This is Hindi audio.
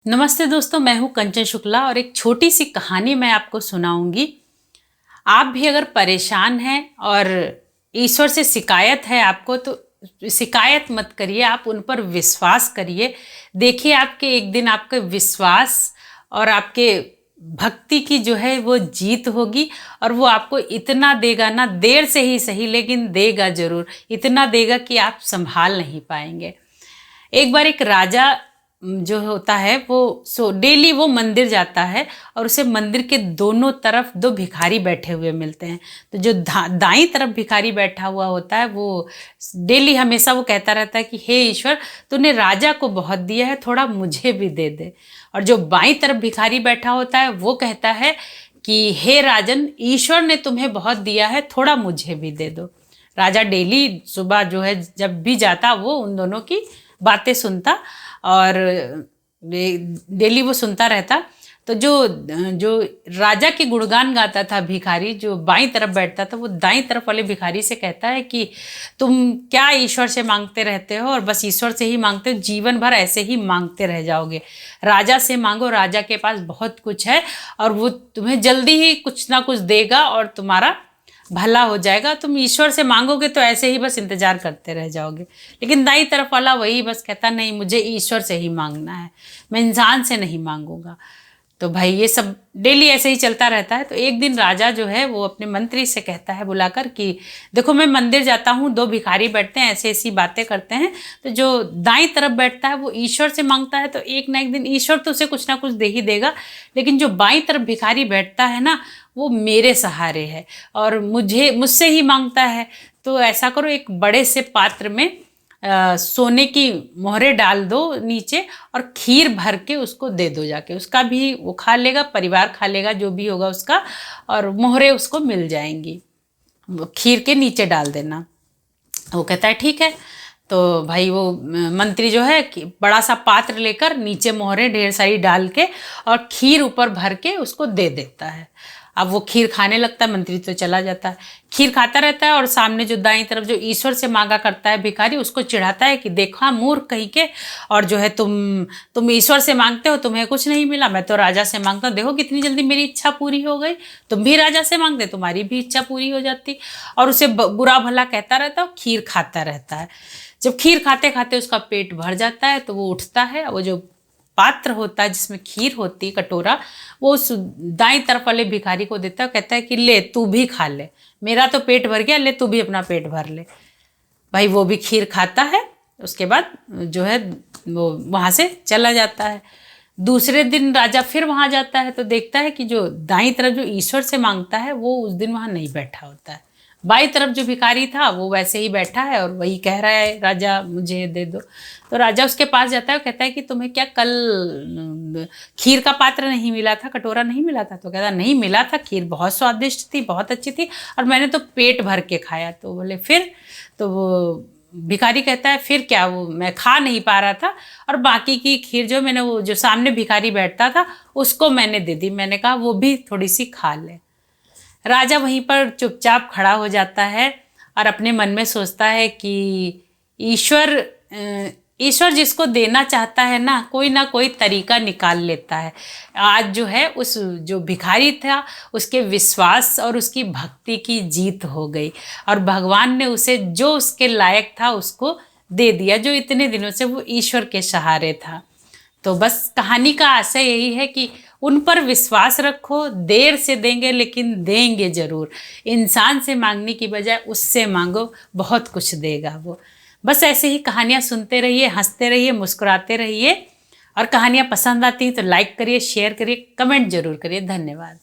नमस्ते दोस्तों, मैं हूं कंचन शुक्ला और एक छोटी सी कहानी मैं आपको सुनाऊंगी। आप भी अगर परेशान हैं और ईश्वर से शिकायत है आपको, तो शिकायत मत करिए, आप उन पर विश्वास करिए। देखिए, आपके एक दिन आपके विश्वास और आपके भक्ति की जो है वो जीत होगी और वो आपको इतना देगा ना, देर से ही सही लेकिन देगा जरूर। इतना देगा कि आप संभाल नहीं पाएंगे। एक बार एक राजा जो होता है वो डेली वो मंदिर जाता है और उसे मंदिर के दोनों तरफ दो भिखारी बैठे हुए मिलते हैं। तो जो दाईं तरफ भिखारी बैठा हुआ होता है वो डेली हमेशा वो कहता रहता है कि हे ईश्वर, तूने राजा को बहुत दिया है, थोड़ा मुझे भी दे दे। और जो बाईं तरफ भिखारी बैठा होता है वो कहता है कि हे राजन, ईश्वर ने तुम्हें बहुत दिया है, थोड़ा मुझे भी दे दो। राजा डेली सुबह जो है जब भी जाता वो उन दोनों की बातें सुनता और डेली वो सुनता रहता। तो जो जो राजा के गुणगान गाता था भिखारी, जो बाईं तरफ बैठता था, वो दाईं तरफ वाले भिखारी से कहता है कि तुम क्या ईश्वर से मांगते रहते हो और बस ईश्वर से ही मांगते हो, जीवन भर ऐसे ही मांगते रह जाओगे। राजा से मांगो, राजा के पास बहुत कुछ है और वो तुम्हें जल्दी ही कुछ ना कुछ देगा और तुम्हारा भला हो जाएगा। तुम ईश्वर से मांगोगे तो ऐसे ही बस इंतजार करते रह जाओगे। लेकिन दाईं तरफ वाला वही बस कहता, नहीं, मुझे ईश्वर से ही मांगना है, मैं इंसान से नहीं मांगूंगा। तो भाई ये सब डेली ऐसे ही चलता रहता है। तो एक दिन राजा जो है वो अपने मंत्री से कहता है बुलाकर कि देखो, मैं मंदिर जाता हूँ, दो भिखारी बैठते हैं, ऐसी ऐसी बातें करते हैं। तो जो दाईं तरफ बैठता है वो ईश्वर से मांगता है, तो एक ना एक दिन ईश्वर तो उसे कुछ ना कुछ दे ही देगा। लेकिन जो बाईं तरफ भिखारी बैठता है ना, वो मेरे सहारे है और मुझसे ही मांगता है। तो ऐसा करो, एक बड़े से पात्र में सोने की मोहरे डाल दो नीचे और खीर भर के उसको दे दो जाके, उसका भी वो खा लेगा, परिवार खा लेगा, जो भी होगा उसका, और मोहरे उसको मिल जाएंगी। खीर के नीचे डाल देना। वो कहता है ठीक है। तो भाई वो मंत्री जो है कि बड़ा सा पात्र लेकर नीचे मोहरे ढेर सारी डाल के और खीर ऊपर भर के उसको दे देता है। अब वो खीर खाने लगता है, मंत्री तो चला जाता है, खीर खाता रहता है और सामने जो दाईं तरफ जो ईश्वर से मांगा करता है भिखारी, उसको चिढ़ाता है कि देखा मूर्ख कहीं के, और जो है तुम ईश्वर से मांगते हो, तुम्हें कुछ नहीं मिला, मैं तो राजा से मांगता हूँ, देखो कितनी जल्दी मेरी इच्छा पूरी हो गई। तुम भी राजा से मांगते, तुम्हारी भी इच्छा पूरी हो जाती। और उसे बुरा भला कहता रहता है, खीर खाता रहता है। जब खीर खाते खाते उसका पेट भर जाता है तो वो उठता है, वो जो पात्र होता है जिसमें खीर होती है, कटोरा, वो उस दाईं तरफ वाले भिखारी को देता है, कहता है कि ले तू भी खा ले, मेरा तो पेट भर गया, ले तू भी अपना पेट भर ले। भाई वो भी खीर खाता है, उसके बाद जो है वो वहाँ से चला जाता है। दूसरे दिन राजा फिर वहाँ जाता है तो देखता है कि जो दाईं तरफ जो ईश्वर से मांगता है वो उस दिन वहाँ नहीं बैठा होता है। बाईं तरफ जो भिखारी था वो वैसे ही बैठा है और वही कह रहा है, राजा मुझे दे दो। तो राजा उसके पास जाता है और कहता है कि तुम्हें क्या कल खीर का पात्र नहीं मिला था, कटोरा नहीं मिला था? तो कहता नहीं मिला था, खीर बहुत स्वादिष्ट थी, बहुत अच्छी थी और मैंने तो पेट भर के खाया। तो बोले फिर? तो वो भिखारी कहता है फिर क्या, वो मैं खा नहीं पा रहा था और बाकी की खीर जो मैंने, वो जो सामने भिखारी बैठता था उसको मैंने दे दी, मैंने कहा वो भी थोड़ी सी खा ले। राजा वहीं पर चुपचाप खड़ा हो जाता है और अपने मन में सोचता है कि ईश्वर जिसको देना चाहता है ना कोई तरीका निकाल लेता है। आज जो है उस जो भिखारी था उसके विश्वास और उसकी भक्ति की जीत हो गई और भगवान ने उसे जो उसके लायक था उसको दे दिया, जो इतने दिनों से वो ईश्वर के सहारे था। तो बस कहानी का आशय यही है कि उन पर विश्वास रखो, देर से देंगे लेकिन देंगे जरूर। इंसान से मांगने की बजाय उससे मांगो, बहुत कुछ देगा वो। बस ऐसे ही कहानियाँ सुनते रहिए, हंसते रहिए, मुस्कुराते रहिए। और कहानियाँ पसंद आती हैं तो लाइक करिए, शेयर करिए, कमेंट जरूर करिए। धन्यवाद।